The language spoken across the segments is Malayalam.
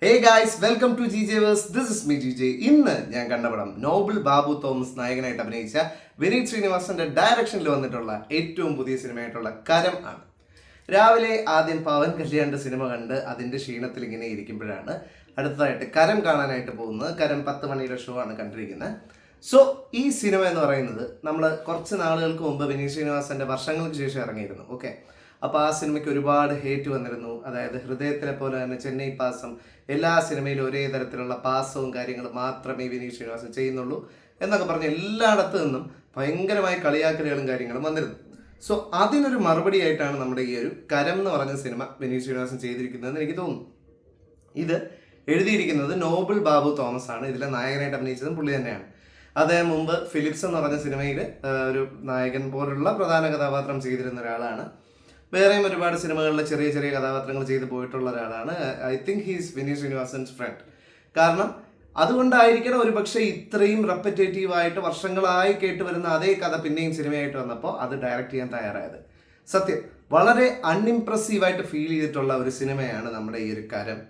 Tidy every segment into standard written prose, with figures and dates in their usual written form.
Hey guys, welcome to GJ verse. This is me GJ. ഇന്ന് ഞാൻ കണ്ട പടം നോബിൾ ബാബു തോമസ് നായകനായിട്ട് അഭിനയിച്ച വിനീത് ശ്രീനിവാസന്റെ ഡയറക്ഷനിൽ വന്നിട്ടുള്ള ഏറ്റവും പുതിയ സിനിമയായിട്ടുള്ള കരം ആണ്. രാവിലെ ആദ്യം പവൻ കല്യാണിന്റെ സിനിമ കണ്ട് അതിന്റെ ക്ഷീണത്തിൽ ഇങ്ങനെ ഇരിക്കുമ്പോഴാണ് അടുത്തതായിട്ട് കരം കാണാനായിട്ട് പോകുന്നത്. കരം 10 മണിയുടെ ഷോ ആണ് കണ്ടിരിക്കുന്നത്. സോ ഈ സിനിമ എന്ന് പറയുന്നത് നമ്മൾ കുറച്ച് നാളുകൾക്ക് മുമ്പ് വിനീത് ശ്രീനിവാസന്റെ വർഷങ്ങൾക്ക് ശേഷം ഇറങ്ങിയിരുന്നു. ഓക്കെ, അപ്പോൾ ആ സിനിമയ്ക്ക് ഒരുപാട് ഹേറ്റ് വന്നിരുന്നു. അതായത് ഹൃദയത്തിലെ പോലെ തന്നെ ചെന്നൈ പാസം, എല്ലാ സിനിമയിലും ഒരേ തരത്തിലുള്ള പാസവും കാര്യങ്ങളും മാത്രമേ വിനീത് ശ്രീനിവാസൻ ചെയ്യുന്നുള്ളൂ എന്നൊക്കെ പറഞ്ഞ് എല്ലായിടത്തു നിന്നും ഭയങ്കരമായ കളിയാക്കലുകളും കാര്യങ്ങളും വന്നിരുന്നു. സോ അതിനൊരു മറുപടി ആയിട്ടാണ് നമ്മുടെ ഈ ഒരു കരം എന്ന് പറഞ്ഞ സിനിമ വിനീത് ശ്രീനിവാസൻ ചെയ്തിരിക്കുന്നതെന്ന് എനിക്ക് തോന്നുന്നു. ഇത് എഴുതിയിരിക്കുന്നത് നോബിൾ ബാബു തോമസ് ആണ്. ഇതിലെ നായകനായിട്ട് അഭിനയിച്ചതും പുള്ളി തന്നെയാണ്. അദ്ദേഹം മുമ്പ് ഫിലിപ്സ് എന്ന് പറഞ്ഞ സിനിമയിൽ ഒരു നായകൻ പോലുള്ള പ്രധാന കഥാപാത്രം ചെയ്തിരുന്ന ഒരാളാണ്. വേറെയും ഒരുപാട് സിനിമകളിലെ ചെറിയ ചെറിയ കഥാപാത്രങ്ങൾ ചെയ്ത് പോയിട്ടുള്ള ഒരാളാണ്. I think he's Vineeth Sreenivasan's friend. കാരണം അതുകൊണ്ടായിരിക്കണം ഒരു പക്ഷേ ഇത്രയും റെപ്പറ്റേറ്റീവ് ആയിട്ട് വർഷങ്ങളായി കേട്ട് വരുന്ന അതേ കഥ പിന്നെയും സിനിമയായിട്ട് വന്നപ്പോൾ അത് ഡയറക്റ്റ് ചെയ്യാൻ തയ്യാറായത്. സത്യം വളരെ അൺഇംപ്രസീവായിട്ട് ഫീൽ ചെയ്തിട്ടുള്ള ഒരു സിനിമയാണ് നമ്മുടെ ഈ ഒരു കരം.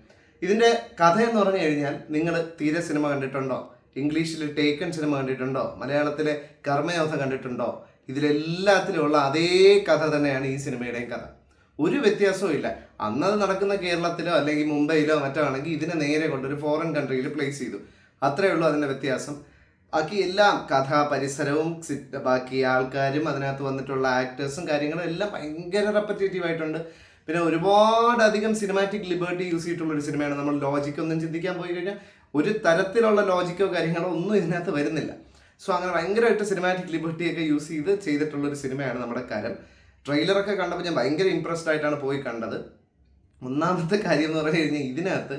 ഇതിൻ്റെ കഥ എന്ന് പറഞ്ഞു കഴിഞ്ഞാൽ, നിങ്ങൾ തീരെ സിനിമ കണ്ടിട്ടുണ്ടോ? ഇംഗ്ലീഷിൽ ടേക്കൺ സിനിമ കണ്ടിട്ടുണ്ടോ? മലയാളത്തിലെ കർമ്മയോധ കണ്ടിട്ടുണ്ടോ? ഇതിലെല്ലാത്തിലുമുള്ള അതേ കഥ തന്നെയാണ് ഈ സിനിമയുടെയും കഥ. ഒരു വ്യത്യാസവും ഇല്ല. അന്നത് നടക്കുന്ന കേരളത്തിലോ അല്ലെങ്കിൽ മുംബൈയിലോ മറ്റോ ആണെങ്കിൽ ഇതിനെ നേരെ കൊണ്ടൊരു ഫോറിൻ കൺട്രിയിൽ പ്ലേസ് ചെയ്തു. അത്രയേ ഉള്ളൂ അതിൻ്റെ വ്യത്യാസം. ബാക്കി എല്ലാം കഥ, പരിസരവും, ബാക്കി ആൾക്കാരും, അതിനകത്ത് വന്നിട്ടുള്ള ആക്ടേഴ്സും കാര്യങ്ങളും എല്ലാം ഭയങ്കര റെപ്പറ്റേറ്റീവ് ആയിട്ടുണ്ട്. പിന്നെ ഒരുപാടധികം സിനിമാറ്റിക് ലിബർട്ടി യൂസ് ചെയ്തിട്ടുള്ളൊരു സിനിമയാണ്. നമ്മൾ ലോജിക്കൊന്നും ചിന്തിക്കാൻ പോയി കഴിഞ്ഞാൽ ഒരു തരത്തിലുള്ള ലോജിക്കോ കാര്യങ്ങളോ ഒന്നും ഇതിനകത്ത് വരുന്നില്ല. സോ അങ്ങനെ ഭയങ്കരമായിട്ട് സിനിമാറ്റിക് ലിബർട്ടിയൊക്കെ യൂസ് ചെയ്തിട്ടുള്ളൊരു സിനിമയാണ് നമ്മുടെ കരം. ട്രെയിലറൊക്കെ കണ്ടപ്പോൾ ഞാൻ ഭയങ്കര ഇമ്പ്രസ്ഡ് ആയിട്ടാണ് പോയി കണ്ടത്. ഒന്നാമത്തെ കാര്യം എന്ന് പറഞ്ഞു കഴിഞ്ഞാൽ, ഇതിനകത്ത്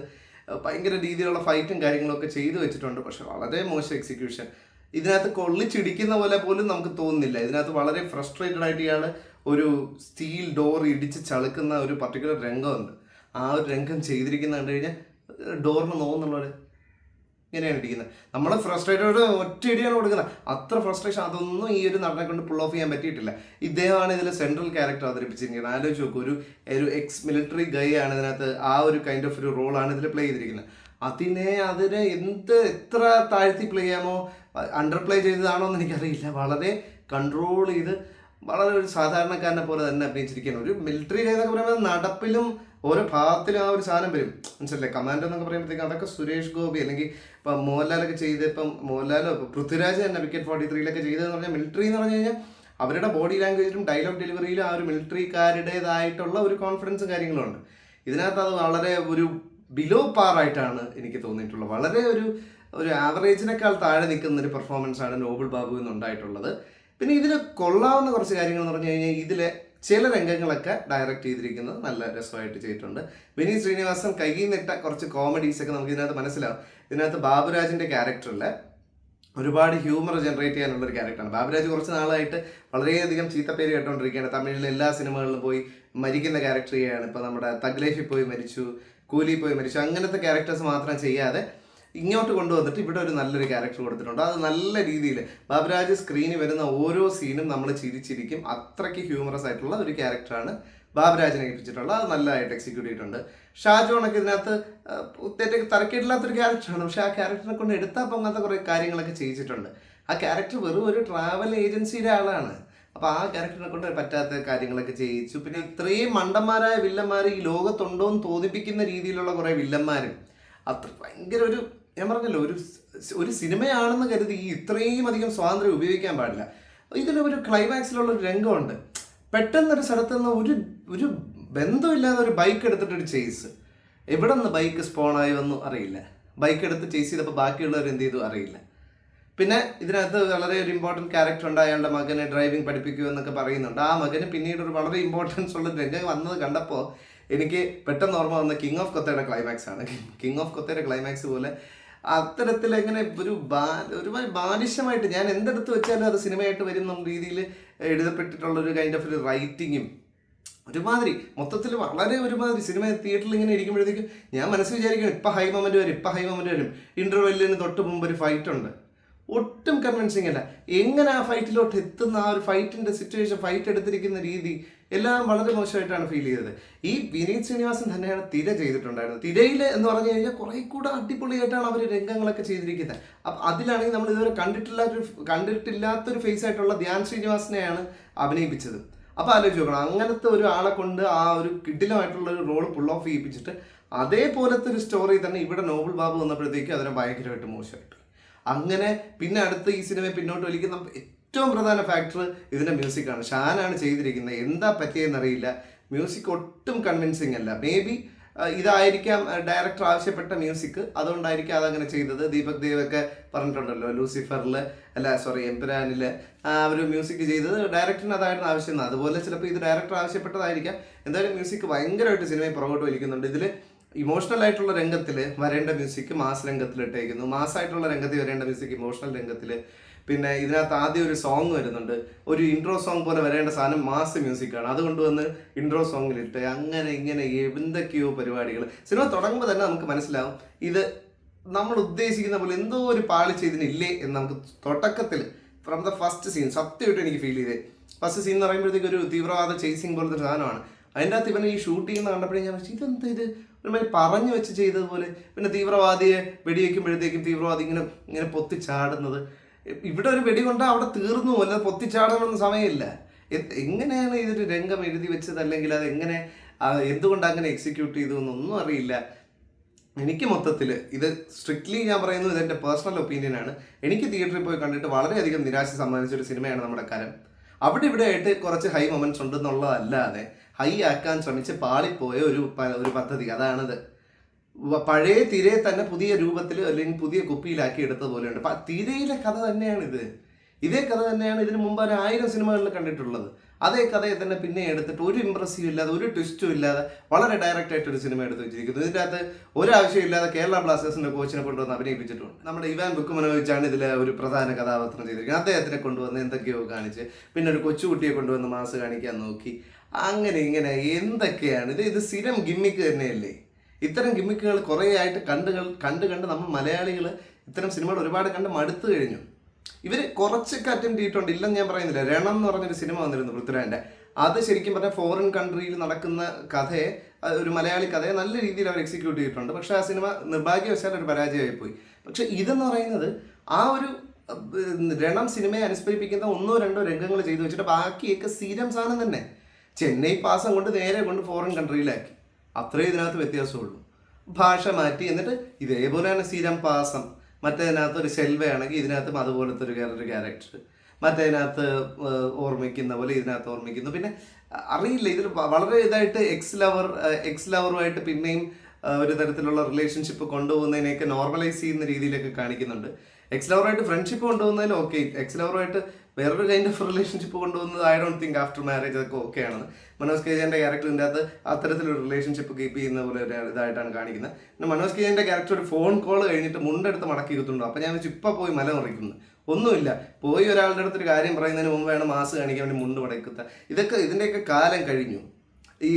ഭയങ്കര രീതിയിലുള്ള ഫൈറ്റും കാര്യങ്ങളൊക്കെ ചെയ്തു വെച്ചിട്ടുണ്ട്. പക്ഷെ വളരെ മോശം എക്സിക്യൂഷൻ. ഇതിനകത്ത് കൊള്ളിച്ചിടിക്കുന്ന പോലെ പോലും നമുക്ക് തോന്നുന്നില്ല. ഇതിനകത്ത് വളരെ ഫ്രസ്ട്രേറ്റഡ് ആയിട്ട് ഇയാൾ ഒരു സ്റ്റീൽ ഡോർ ഇടിച്ച് ചളുക്കുന്ന ഒരു പർട്ടിക്കുലർ രംഗമുണ്ട്. ആ ഒരു രംഗം ചെയ്തിരിക്കുന്ന കണ്ടു കഴിഞ്ഞാൽ ഡോറിന് നോക്കുന്നുള്ളത് ഇങ്ങനെയാണ് ഇരിക്കുന്നത്. നമ്മൾ ഫ്രസ്ട്രേറ്റഡ് ഒറ്റ ഇടിയാണ് കൊടുക്കുന്നത്. അത്ര ഫ്രസ്ട്രേഷൻ അതൊന്നും ഈ ഒരു നടനെ കൊണ്ട് പുൾ ഓഫ് ചെയ്യാൻ പറ്റിയിട്ടില്ല. ഇദ്ദേഹമാണ് ഇതിൽ സെൻട്രൽ ക്യാരക്ടർ അവതരിപ്പിച്ചിരിക്കുന്നത്. ആലോചിച്ച് നോക്കും, ഒരു എക്സ് മിലിറ്ററി ഗൈ ആണ് ഇതിനകത്ത്. ആ ഒരു കൈൻഡ് ഓഫ് ഒരു റോളാണ് ഇതിൽ പ്ലേ ചെയ്തിരിക്കുന്നത്. അതിനെ എത്ര താഴ്ത്തി പ്ലേ ചെയ്യാമോ, അണ്ടർ പ്ലേ ചെയ്തതാണോ എന്ന് എനിക്കറിയില്ല. വളരെ കൺട്രോൾ ചെയ്ത് വളരെ ഒരു സാധാരണക്കാരനെ പോലെ തന്നെ അഭിനയിച്ചിരിക്കുകയാണ്. ഒരു മിലിറ്ററി ഗൈ എന്നൊക്കെ പറയുമ്പോൾ നടപ്പിലും ഓരോ ഭാഗത്തിലും ആ ഒരു സാധനം വരും, മനസ്സിലല്ലേ? കമാൻഡോ എന്നൊക്കെ പറയുമ്പോഴത്തേക്കും അതൊക്കെ സുരേഷ് ഗോപി അല്ലെങ്കിൽ ഇപ്പം മോഹൻലാലൊക്കെ ചെയ്ത്, ഇപ്പം മോഹൻലാലോ പൃഥ്വിരാജ് തന്നെ വിക്കറ്റ് 43 ചെയ്തതെന്ന് പറഞ്ഞാൽ മിലിറ്ററി എന്ന് പറഞ്ഞു കഴിഞ്ഞാൽ അവരുടെ ബോഡി ലാംഗ്വേജിലും ഡയലോഗ് ഡെലിവറിയിലും ആ ഒരു മിലിറ്ററിക്കാരുടേതായിട്ടുള്ള ഒരു കോൺഫിഡൻസും കാര്യങ്ങളും ഉണ്ട്. ഇതിനകത്ത് അത് വളരെ ഒരു ബിലോ പാറായിട്ടാണ് എനിക്ക് തോന്നിയിട്ടുള്ളത്. വളരെ ഒരു ആവറേജിനേക്കാൾ താഴെ നിൽക്കുന്ന ഒരു പെർഫോമൻസ് ആണ് നോബിൾ ബാബു എന്നുണ്ടായിട്ടുള്ളത്. പിന്നെ ഇതിൽ കൊള്ളാവുന്ന കുറച്ച് കാര്യങ്ങൾ എന്ന് പറഞ്ഞു കഴിഞ്ഞാൽ, ഇതിലെ ചില രംഗങ്ങളൊക്കെ ഡയറക്റ്റ് ചെയ്തിരിക്കുന്നത് നല്ല രസമായിട്ട് ചെയ്തിട്ടുണ്ട്. വിനീത് ശ്രീനിവാസൻ കയ്യിൽ നിട്ട കുറച്ച് കോമഡീസൊക്കെ നമുക്ക് ഇതിനകത്ത് മനസ്സിലാവും. ഇതിനകത്ത് ബാബുരാജിൻ്റെ ക്യാരക്ടറിൽ ഒരുപാട് ഹ്യൂമർ ജനറേറ്റ് ചെയ്യാനുള്ളൊരു ക്യാരക്ടറാണ്. ബാബുരാജ് കുറച്ച് നാളായിട്ട് വളരെയധികം ചീത്തപ്പേര് കേട്ടുകൊണ്ടിരിക്കുകയാണ്. തമിഴിലെ എല്ലാ സിനിമകളിലും പോയി മരിക്കുന്ന ക്യാരക്ടർ ചെയ്യുകയാണ്. ഇപ്പോൾ നമ്മുടെ തഗ് ലൈഫിൽ പോയി മരിച്ചു, കൂലി പോയി മരിച്ചു, അങ്ങനത്തെ ക്യാരക്ടേഴ്സ് മാത്രം ചെയ്യാതെ ഇങ്ങോട്ട് കൊണ്ടുവന്നിട്ട് ഇവിടെ ഒരു നല്ലൊരു ക്യാരക്ടർ കൊടുത്തിട്ടുണ്ട്. അത് നല്ല രീതിയിൽ ബാബുരാജ് സ്ക്രീനിൽ വരുന്ന ഓരോ സീനും നമ്മൾ ചിരിച്ചിരിക്കും. അത്രയ്ക്ക് ഹ്യൂമറസ് ആയിട്ടുള്ള ഒരു ക്യാരക്ടറാണ് ബാബുരാജിനെ ഏൽപ്പിച്ചിട്ടുള്ളത്. അത് നല്ലതായിട്ട് എക്സിക്യൂട്ട് ചെയ്തിട്ടുണ്ട്. ഷാജോണൊക്കെ ഇതിനകത്ത് തരക്കേടില്ലാത്തൊരു ക്യാരക്ടറാണ്. പക്ഷെ ആ ക്യാരക്ടറിനെ കൊണ്ട് എടുത്താൽ പൊങ്ങാത്ത കുറേ കാര്യങ്ങളൊക്കെ ചെയ്യിച്ചിട്ടുണ്ട്. ആ ക്യാരക്ടർ വെറും ഒരു ട്രാവൽ ഏജൻസിയുടെ ആളാണ്. അപ്പോൾ ആ ക്യാരക്ടറിനെ കൊണ്ട് പറ്റാത്ത കാര്യങ്ങളൊക്കെ ചെയ്യിച്ചു. പിന്നെ ഇത്രയും മണ്ടന്മാരായ വില്ലന്മാർ ഈ ലോകത്തുണ്ടോ എന്ന് തോന്നിപ്പിക്കുന്ന രീതിയിലുള്ള കുറേ വില്ലന്മാരും അത്ര ഭയങ്കര ഞാൻ പറഞ്ഞല്ലോ, ഒരു സിനിമയാണെന്ന് കരുതി ഇത്രയും അധികം സ്വാതന്ത്ര്യം ഉപയോഗിക്കാൻ പാടില്ല. ഇതിലൊരു ക്ലൈമാക്സിലുള്ള ഒരു രംഗമുണ്ട്. പെട്ടെന്നൊരു സ്ഥലത്ത് നിന്ന് ഒരു ബന്ധമില്ലാതെ ഒരു ബൈക്ക് എടുത്തിട്ടൊരു ചേസ്. എവിടെ നിന്ന് ബൈക്ക് സ്പോണായി വന്നു അറിയില്ല. ബൈക്ക് എടുത്ത് ചേസ് ചെയ്തപ്പോൾ ബാക്കിയുള്ളവർ എന്ത് ചെയ്തു അറിയില്ല. പിന്നെ ഇതിനകത്ത് വളരെ ഒരു ഇമ്പോർട്ടൻറ്റ് ക്യാരക്ടർ ഉണ്ട്. അയാളുടെ മകനെ ഡ്രൈവിംഗ് പഠിപ്പിക്കുക എന്നൊക്കെ പറയുന്നുണ്ട്. ആ മകന് പിന്നീട് ഒരു വളരെ ഇമ്പോർട്ടൻസ് ഉള്ള രംഗം വന്നത് കണ്ടപ്പോൾ എനിക്ക് പെട്ടെന്ന് ഓർമ്മ വന്ന കിങ് ഓഫ് കൊത്തയുടെ ക്ലൈമാക്സ് ആണ്. കിങ് ഓഫ് കൊത്തയുടെ ക്ലൈമാക്സ് പോലെ അത്തരത്തിൽ എങ്ങനെ ഒരുമാതിരി ബാലിശമായിട്ട്, ഞാൻ എന്തെടുത്ത് വെച്ചാലും അത് സിനിമയായിട്ട് വരുന്ന രീതിയിൽ എഴുതപ്പെട്ടിട്ടുള്ളൊരു കൈൻഡ് ഓഫ് ഒരു റൈറ്റിങ്ങും ഒരുമാതിരി മൊത്തത്തിൽ വളരെ ഒരുമാതിരി സിനിമ തിയേറ്ററിൽ ഇങ്ങനെ ഇരിക്കുമ്പോഴത്തേക്കും ഞാൻ മനസ്സിൽ വിചാരിക്കണം, ഇപ്പം ഹൈ മൊമെൻറ്റ് വരും. ഇൻ്റർവെല്ലിന് തൊട്ട് മുമ്പ് ഒരു ഫൈറ്റ് ഉണ്ട്. ഒട്ടും കൺവിൻസിങ് അല്ല. എങ്ങനെ ആ ഫൈറ്റിലോട്ട് എത്തുന്ന ആ ഒരു ഫൈറ്റിന്റെ സിറ്റുവേഷൻ, ഫൈറ്റ് എടുത്തിരിക്കുന്ന രീതി എല്ലാം വളരെ മോശമായിട്ടാണ് ഫീൽ ചെയ്തത്. ഈ വിനീത് ശ്രീനിവാസൻ തന്നെയാണ് തിര ചെയ്തിട്ടുണ്ടായിരുന്നത്. തിരയിൽ എന്ന് പറഞ്ഞു കഴിഞ്ഞാൽ കുറെ കൂടെ അടിപൊളിയായിട്ടാണ് അവർ രംഗങ്ങളൊക്കെ ചെയ്തിരിക്കുന്നത്. അപ്പം അതിലാണെങ്കിൽ നമ്മൾ ഇതുവരെ കണ്ടിട്ടില്ലാത്തൊരു ഫേസ് ആയിട്ടുള്ള ധ്യാൻ ശ്രീനിവാസനെയാണ് അഭിനയിപ്പിച്ചത്. അപ്പോൾ ആലോചിച്ച് നോക്കണം, അങ്ങനത്തെ ഒരു ആളെ കൊണ്ട് ആ ഒരു കിടിലമായിട്ടുള്ള ഒരു റോൾ പുൾ ഓഫ് ചെയ്യിപ്പിച്ചിട്ട് അതേപോലത്തെ ഒരു സ്റ്റോറി തന്നെ ഇവിടെ നോബിൾ ബാബു വന്നപ്പോഴത്തേക്കും അതിനെ ഭയങ്കരമായിട്ട് മോശമായിട്ട്. അങ്ങനെ പിന്നെ അടുത്ത് ഈ സിനിമയെ പിന്നോട്ട് വലിക്കുന്ന ഏറ്റവും പ്രധാന ഫാക്ടർ ഇതിൻ്റെ മ്യൂസിക്കാണ്. ഷാനാണ് ചെയ്തിരിക്കുന്നത്. എന്താ പറ്റിയെന്നറിയില്ല, മ്യൂസിക് ഒട്ടും കൺവിൻസിങ് അല്ല. മേ ബി ഇതായിരിക്കാം ഡയറക്ടർ ആവശ്യപ്പെട്ട മ്യൂസിക്, അതുകൊണ്ടായിരിക്കും അതങ്ങനെ ചെയ്തത്. ദീപക് ദേവൊക്കെ പറഞ്ഞിട്ടുണ്ടല്ലോ ലൂസിഫറിൽ എംപുരാനിൽ ഒരു മ്യൂസിക് ചെയ്തത് ഡയറക്ടറിന് അതായിരുന്നു ആവശ്യം. അതുപോലെ ചിലപ്പോൾ ഇത് ഡയറക്ടർ ആവശ്യപ്പെട്ടതായിരിക്കാം. എന്തായാലും മ്യൂസിക് ഭയങ്കരമായിട്ട് സിനിമയെ പുറകോട്ട് വലിക്കുന്നുണ്ട്. ഇതിൽ ഇമോഷണൽ ആയിട്ടുള്ള രംഗത്തിൽ വരേണ്ട മ്യൂസിക് മാസ് രംഗത്തിൽ ഇട്ടേക്കുന്നു, മാസ്സായിട്ടുള്ള രംഗത്തിൽ വരേണ്ട മ്യൂസിക് ഇമോഷണൽ രംഗത്തിൽ. പിന്നെ ഇതിനകത്ത് ആദ്യം ഒരു സോങ് വരുന്നുണ്ട്, ഒരു ഇൻട്രോ സോങ് പോലെ വരേണ്ട സാധനം മാസ് മ്യൂസിക്കാണ്, അതുകൊണ്ട് വന്ന് ഇൻട്രോ സോങ്ങിലിട്ട് അങ്ങനെ ഇങ്ങനെ എന്തൊക്കെയോ പരിപാടികൾ. സിനിമ തുടങ്ങുമ്പോൾ തന്നെ നമുക്ക് മനസ്സിലാവും ഇത് നമ്മൾ ഉദ്ദേശിക്കുന്ന പോലെ എന്തോ ഒരു പാളിച്ച ഇതിനില്ലേ എന്ന്. നമുക്ക് തുടക്കത്തിൽ ഫ്രം ദ ഫസ്റ്റ് സീൻ സത്യമായിട്ട് എനിക്ക് ഫീൽ ചെയ്തേ. ഫസ്റ്റ് സീൻ എന്ന് പറയുമ്പോഴത്തേക്ക് ഒരു തീവ്രവാദ ചേസിങ് പോലത്തെ ഒരു സാധനമാണ്. അതിൻ്റെ അകത്ത് ഇവനെ ഈ ഷൂട്ട് ചെയ്യുന്ന കണ്ടപ്പോഴേ ഞാൻ വെച്ചാൽ ഇതെന്താ ഇത് ഒരുമാതിരി പറഞ്ഞു വെച്ച് ചെയ്തതുപോലെ. പിന്നെ തീവ്രവാദിയെ വെടിവെക്കുമ്പോഴത്തേക്കും തീവ്രവാദി ഇങ്ങനെ പൊത്തിച്ചാടുന്നത്, ഇവിടെ ഒരു വെടി കൊണ്ടാൽ അവിടെ തീർന്നു, അല്ല പൊത്തിച്ചാടണമെന്ന് സമയമില്ല. എങ്ങനെയാണ് ഇതൊരു രംഗം എഴുതി വെച്ചത്, അല്ലെങ്കിൽ അത് എങ്ങനെ എന്തുകൊണ്ട് അങ്ങനെ എക്സിക്യൂട്ട് ചെയ്തു എന്നൊന്നും അറിയില്ല. എനിക്ക് മൊത്തത്തിൽ ഇത് സ്ട്രിക്ട്ലി ഞാൻ പറയുന്നത് ഇതെൻ്റെ പേഴ്സണൽ ഒപ്പീനിയനാണ്. എനിക്ക് തിയേറ്ററിൽ പോയി കണ്ടിട്ട് വളരെയധികം നിരാശ സമ്മാനിച്ചൊരു സിനിമയാണ് നമ്മുടെ കരം. അവിടെ ഇവിടെ ആയിട്ട് കുറച്ച് ഹൈ മൊമെന്റ്സ് ഉണ്ടെന്നുള്ളതല്ലാതെ ഹൈ ആക്കാൻ ശ്രമിച്ച് പാളിപ്പോയ ഒരു പദ്ധതി അതാണിത്. പഴയ തിരയെ തന്നെ പുതിയ രൂപത്തിൽ അല്ലെങ്കിൽ പുതിയ കുപ്പിയിലാക്കി എടുത്തത് പോലെയുണ്ട്. തിരയിലെ കഥ തന്നെയാണിത്. ഇതേ കഥ തന്നെയാണ് ഇതിന് മുമ്പ് 1000 സിനിമകളിൽ കണ്ടിട്ടുള്ളത്. അതേ കഥയെ തന്നെ പിന്നെ എടുത്തിട്ട് ഒരു ഇമ്പ്രസീവ് ഇല്ലാതെ ഒരു ട്വിസ്റ്റും ഇല്ലാതെ വളരെ ഡയറക്റ്റ് ആയിട്ട് ഒരു സിനിമ എടുത്ത് വെച്ചിരിക്കുന്നു. ഇതിൻ്റെ അകത്ത് ഒരാവശ്യമില്ലാതെ കേരള ബ്ലാസ്റ്റേഴ്സിന്റെ കോച്ചിനെ കൊണ്ടുവന്ന് അഭിനയിപ്പിച്ചിട്ടുണ്ട്. നമ്മുടെ ഇവാൻ ബുക്കുമനോവിച്ചാണ് ഇതിലെ ഒരു പ്രധാന കഥാപാത്രം ചെയ്തിരിക്കുന്നത്. അദ്ദേഹത്തിനെ കൊണ്ടുവന്ന് എന്തൊക്കെയോ കാണിച്ച് പിന്നെ ഒരു കൊച്ചുകുട്ടിയെ കൊണ്ടുവന്ന് മാസ് കാണിക്കാൻ നോക്കി. അങ്ങനെ ഇങ്ങനെ എന്തൊക്കെയാണ് ഇത് സ്ഥിരം ഗിമ്മിക്ക് തന്നെയല്ലേ. ഇത്തരം ഗിമ്മിക്കുകൾ കുറേ ആയിട്ട് കണ്ട് നമ്മൾ മലയാളികൾ ഇത്തരം സിനിമകൾ ഒരുപാട് കണ്ട് മടുത്തു കഴിഞ്ഞു. ഇവർ കുറച്ചൊക്കെ അറ്റംപ്റ്റ് ചെയ്തിട്ടുണ്ട്, ഇല്ലെന്ന് ഞാൻ പറയുന്നില്ല. രണം എന്ന് പറഞ്ഞൊരു സിനിമ വന്നിരുന്നു പൃഥ്വിരാജിന്റെ. അത് ശരിക്കും പറഞ്ഞാൽ ഫോറിൻ കൺട്രിയിൽ നടക്കുന്ന കഥയെ, ഒരു മലയാളി കഥയെ നല്ല രീതിയിൽ അവർ എക്സിക്യൂട്ട് ചെയ്തിട്ടുണ്ട്. പക്ഷെ ആ സിനിമ നിർഭാഗ്യവശാൽ ഒരു പരാജയമായി പോയി. പക്ഷെ ഇതെന്ന് പറയുന്നത് ആ ഒരു രണം സിനിമയെ അനുസ്മരിപ്പിക്കുന്ന 1-2 രംഗങ്ങൾ ചെയ്തു വെച്ചിട്ട് ബാക്കിയൊക്കെ സ്ഥിരം സാധനം തന്നെ. ചെന്നൈ പാസം കൊണ്ട് നേരെ കൊണ്ട് ഫോറിൻ കൺട്രിയിലാക്കി, അത്രേ ഇതിനകത്ത് വ്യത്യാസമുള്ളൂ. ഭാഷ മാറ്റി, എന്നിട്ട് ഇതേപോലെ തന്നെ സ്ഥിരം പാസം. മറ്റേതിനകത്ത് ഒരു സെൽവയാണെങ്കിൽ ഇതിനകത്തും അതുപോലത്തെ ഒരു ക്യാരക്ടർ, മറ്റേതിനകത്ത് ഓർമ്മിക്കുന്ന പോലെ ഇതിനകത്ത് ഓർമ്മിക്കുന്നു. പിന്നെ അറിയില്ല, ഇതിൽ വളരെ ഇതായിട്ട് എക്സ് ലവറുമായിട്ട് പിന്നെയും ഒരു തരത്തിലുള്ള റിലേഷൻഷിപ്പ് കൊണ്ടുപോകുന്നതിനെയൊക്കെ നോർമലൈസ് ചെയ്യുന്ന രീതിയിലൊക്കെ കാണിക്കുന്നുണ്ട്. എക്സ് ലവറുമായിട്ട് ഫ്രണ്ട്ഷിപ്പ് കൊണ്ടുപോകുന്നതിൽ ഓക്കെ, എക്സ് ലവറുമായിട്ട് വേറൊരു കൈൻഡ് ഓഫ് റിലേഷൻഷിപ്പ് കൊണ്ടുപോകുന്നത് I don't think after marriage അതൊക്കെ ഓക്കെയാണ്. മനോജ് കെ ജയൻ്റെ ക്യാരക്ടറിൻ്റെ അകത്ത് അത്തരത്തിലൊരു റിലേഷൻഷിപ്പ് കീപ്പ് ചെയ്യുന്ന പോലെ ഒരു ഇതായിട്ടാണ് കാണിക്കുന്നത്. പിന്നെ മനോജ് കെ ജയൻ്റെ ക്യാരക്ടർ ഒരു ഫോൺ കോൾ കഴിഞ്ഞിട്ട് മുണ്ടെടുത്ത് മടക്കി ഇരുത്തുണ്ടോ. അപ്പം ഞാൻ വെച്ച് ഇപ്പം പോയി മല മറിക്കുന്നു, ഒന്നുമില്ല. പോയി ഒരാളുടെ അടുത്തൊരു കാര്യം പറയുന്നതിന് മുമ്പ് വേണം മാസ് കാണിക്കാൻ വേണ്ടി മുണ്ട് മടക്കുക. ഇതിൻ്റെയൊക്കെ കാലം കഴിഞ്ഞു. ഈ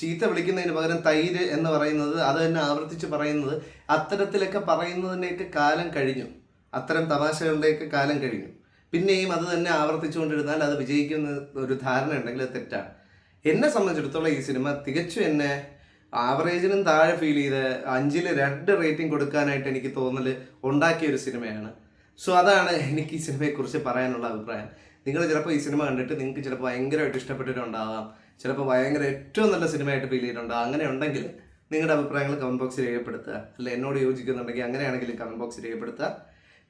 ചീത്ത വിളിക്കുന്നതിന് പകരം തൈര് എന്ന് പറയുന്നത്, അത് തന്നെ ആവർത്തിച്ച് പറയുന്നത്, അത്തരത്തിലൊക്കെ പറയുന്നതിൻ്റെയൊക്കെ കാലം കഴിഞ്ഞു. അത്തരം തമാശകളുടെയൊക്കെ കാലം കഴിഞ്ഞു. പിന്നെയും അത് തന്നെ ആവർത്തിച്ചുകൊണ്ടിരുന്നാൽ അത് വിജയിക്കുന്ന ഒരു ധാരണ ഉണ്ടെങ്കിൽ അത് തെറ്റാണ്. എന്നെ സംബന്ധിച്ചിടത്തോളം ഈ സിനിമ തികച്ചും എന്നെ ആവറേജിനും താഴെ ഫീൽ ചെയ്ത് 5-ൽ 2 റേറ്റിംഗ് കൊടുക്കാനായിട്ട് എനിക്ക് തോന്നൽ ഉണ്ടാക്കിയ ഒരു സിനിമയാണ്. സോ അതാണ് എനിക്ക് ഈ സിനിമയെക്കുറിച്ച് പറയാനുള്ള അഭിപ്രായം. നിങ്ങൾ ചിലപ്പോൾ ഈ സിനിമ കണ്ടിട്ട് നിങ്ങൾക്ക് ചിലപ്പോൾ ഭയങ്കരമായിട്ട് ഇഷ്ടപ്പെട്ടിട്ടുണ്ടാകാം, ചിലപ്പോൾ ഭയങ്കര ഏറ്റവും നല്ല സിനിമയായിട്ട് ഫീൽ ചെയ്തിട്ടുണ്ടാകും. അങ്ങനെ ഉണ്ടെങ്കിൽ നിങ്ങളുടെ അഭിപ്രായങ്ങൾ കമൻറ്റ് ബോക്സിൽ രേഖപ്പെടുത്തുക. അല്ല എന്നോട് യോജിക്കുന്നുണ്ടെങ്കിൽ അങ്ങനെയാണെങ്കിൽ കമൻറ്റ് ബോക്സിൽ രേഖപ്പെടുത്തുക.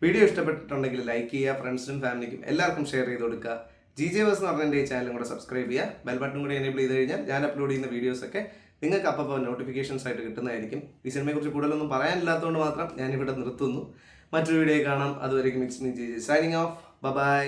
വീഡിയോ ഇഷ്ടപ്പെട്ടിട്ടുണ്ടെങ്കിൽ ലൈക്ക് ചെയ്യുക, ഫ്രണ്ട്സിനും ഫാമിലിക്കും എല്ലാവർക്കും ഷെയർ ചെയ്ത് കൊടുക്കുക. GJ Verse എന്ന് പറഞ്ഞ എൻ്റെ ഈ ചാനലും കൂടെ സബ്സ്ക്രൈബ് ചെയ്യുക. ബെൽ ബട്ടൺ കൂടി എനേബിൾ ചെയ്ത് കഴിഞ്ഞാൽ ഞാൻ അപ്ലോഡ് ചെയ്യുന്ന വീഡിയോസൊക്കെ നിങ്ങൾക്ക് അപ്പോൾ നോട്ടിഫിക്കേഷൻസ് ആയിട്ട് കിട്ടുന്നതായിരിക്കും. ഈ സിനിമയെക്കുറിച്ച് കൂടുതലൊന്നും പറയാനില്ലാത്തതുകൊണ്ട് മാത്രം ഞാനിവിടെ നിർത്തുന്നു. മറ്റൊരു വീഡിയോ കാണാം. അതുവരെയും it's me GJ signing off. By.